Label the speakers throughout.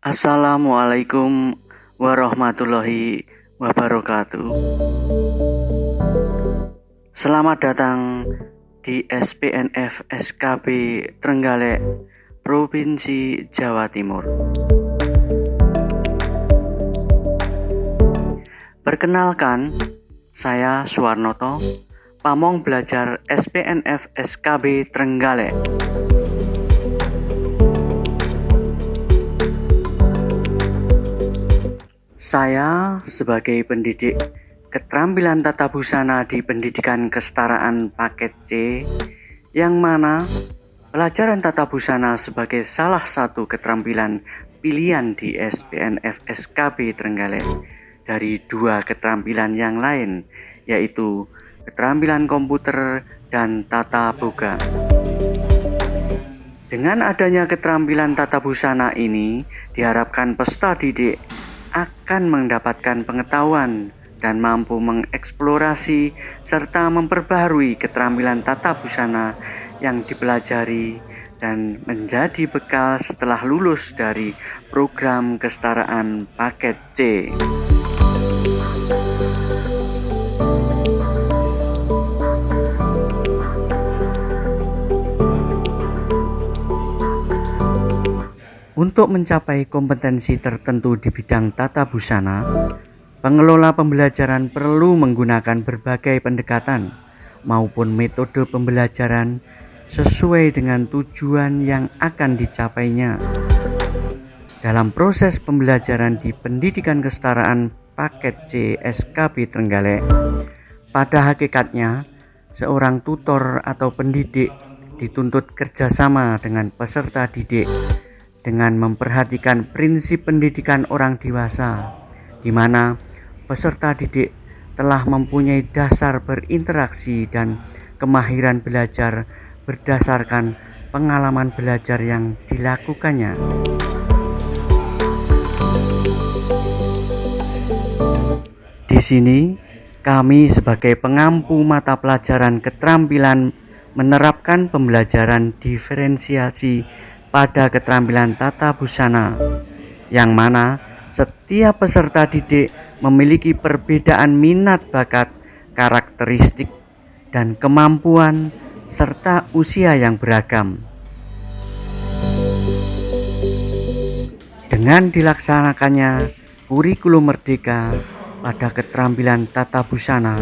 Speaker 1: Assalamualaikum warahmatullahi wabarakatuh. Selamat datang di SPNF SKB Trenggalek, Provinsi Jawa Timur. Perkenalkan, saya Suwarnoto, Pamong Belajar SPNF SKB Trenggalek. Saya sebagai pendidik keterampilan tata busana di Pendidikan Kesetaraan Paket C, yang mana pelajaran tata busana sebagai salah satu keterampilan pilihan di SPNF SKB Trenggalek dari dua keterampilan yang lain, yaitu keterampilan komputer dan tata boga. Dengan adanya keterampilan tata busana ini, diharapkan peserta didik akan mendapatkan pengetahuan dan mampu mengeksplorasi serta memperbaharui keterampilan tata busana yang dipelajari dan menjadi bekal setelah lulus dari program kesetaraan paket C. Untuk mencapai kompetensi tertentu di bidang tata busana, pengelola pembelajaran perlu menggunakan berbagai pendekatan maupun metode pembelajaran sesuai dengan tujuan yang akan dicapainya. Dalam proses pembelajaran di Pendidikan Kesetaraan Paket C SKB Trenggalek, pada hakikatnya seorang tutor atau pendidik dituntut kerjasama dengan peserta didik dengan memperhatikan prinsip pendidikan orang dewasa, di mana peserta didik telah mempunyai dasar berinteraksi dan kemahiran belajar berdasarkan pengalaman belajar yang dilakukannya. Di sini, kami sebagai pengampu mata pelajaran keterampilan menerapkan pembelajaran diferensiasi pada keterampilan tata busana, yang mana setiap peserta didik memiliki perbedaan minat bakat, karakteristik, dan kemampuan serta usia yang beragam. Dengan dilaksanakannya kurikulum merdeka pada keterampilan tata busana,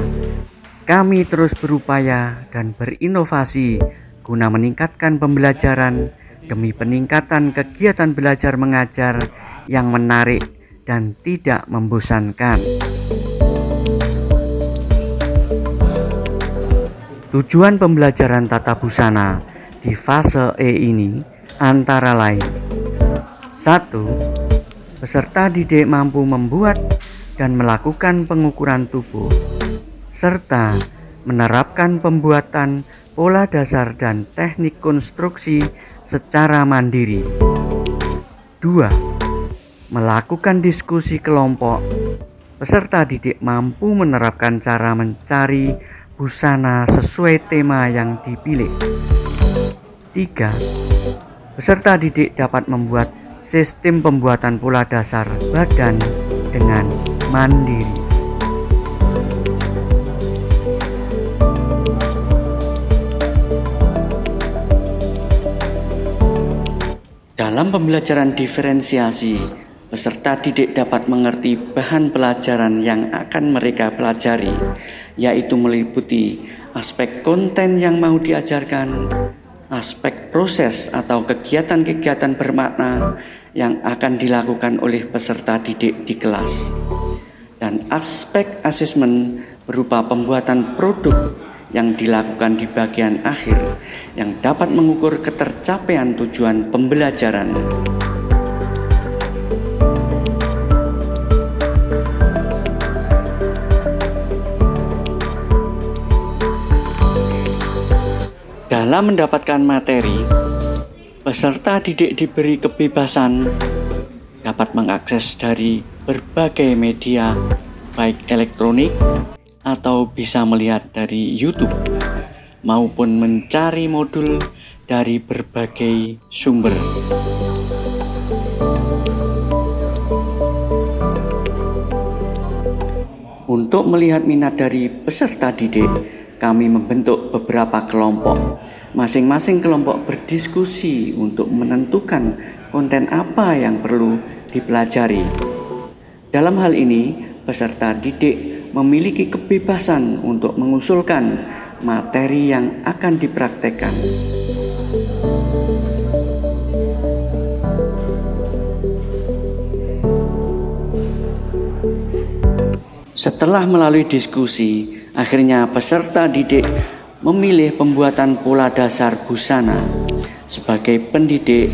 Speaker 1: kami terus berupaya dan berinovasi guna meningkatkan pembelajaran demi peningkatan kegiatan belajar mengajar yang menarik dan tidak membosankan. Tujuan pembelajaran tata busana di fase E ini antara lain: 1. Peserta didik mampu membuat dan melakukan pengukuran tubuh, serta menerapkan pembuatan pola dasar dan teknik konstruksi secara mandiri. 2. Melakukan diskusi kelompok. Peserta didik mampu menerapkan cara mencari busana sesuai tema yang dipilih. 3. Peserta didik dapat membuat sistem pembuatan pola dasar badan dengan mandiri. Dalam pembelajaran diferensiasi, peserta didik dapat mengerti bahan pelajaran yang akan mereka pelajari, yaitu meliputi aspek konten yang mau diajarkan, aspek proses atau kegiatan-kegiatan bermakna yang akan dilakukan oleh peserta didik di kelas, dan aspek asesmen berupa pembuatan produk yang dilakukan di bagian akhir yang dapat mengukur ketercapaian tujuan pembelajaran. Dalam mendapatkan materi, peserta didik diberi kebebasan dapat mengakses dari berbagai media, baik elektronik atau bisa melihat dari YouTube maupun mencari modul dari berbagai sumber. Untuk melihat minat dari peserta didik, kami membentuk beberapa kelompok. Masing-masing kelompok berdiskusi untuk menentukan konten apa yang perlu dipelajari. Dalam hal ini, peserta didik memiliki kebebasan untuk mengusulkan materi yang akan dipraktekkan. Setelah melalui diskusi, akhirnya peserta didik memilih pembuatan pola dasar busana. Sebagai pendidik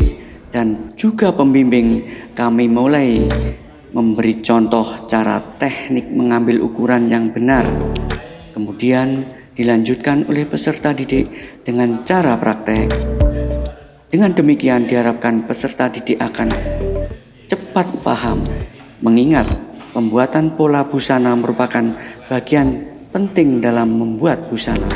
Speaker 1: dan juga pembimbing, kami mulai memberi contoh cara teknik mengambil ukuran yang benar. Kemudian dilanjutkan oleh peserta didik dengan cara praktek. Dengan demikian diharapkan peserta didik akan cepat paham, mengingat pembuatan pola busana merupakan bagian penting dalam membuat busana.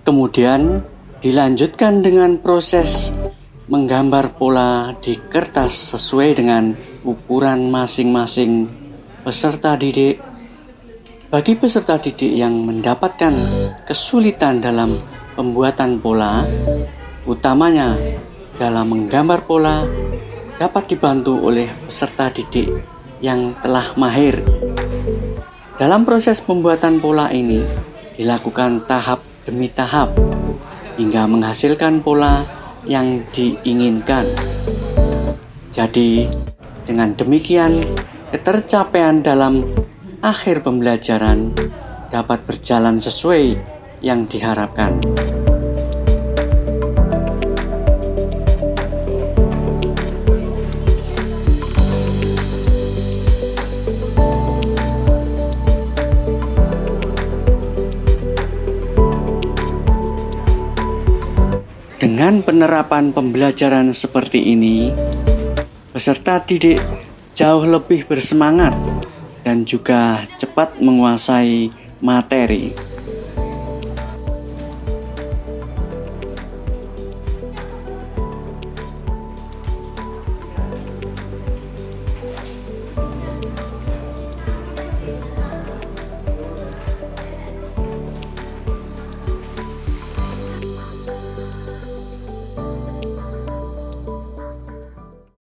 Speaker 1: Kemudian dilanjutkan dengan proses menggambar pola di kertas sesuai dengan ukuran masing-masing peserta didik. Bagi peserta didik yang mendapatkan kesulitan dalam pembuatan pola, utamanya dalam menggambar pola, dapat dibantu oleh peserta didik yang telah mahir. Dalam proses pembuatan pola ini dilakukan tahap demi tahap hingga menghasilkan pola yang diinginkan. Jadi, dengan demikian, ketercapaian dalam akhir pembelajaran dapat berjalan sesuai yang diharapkan. Dengan penerapan pembelajaran seperti ini, peserta didik jauh lebih bersemangat dan juga cepat menguasai materi.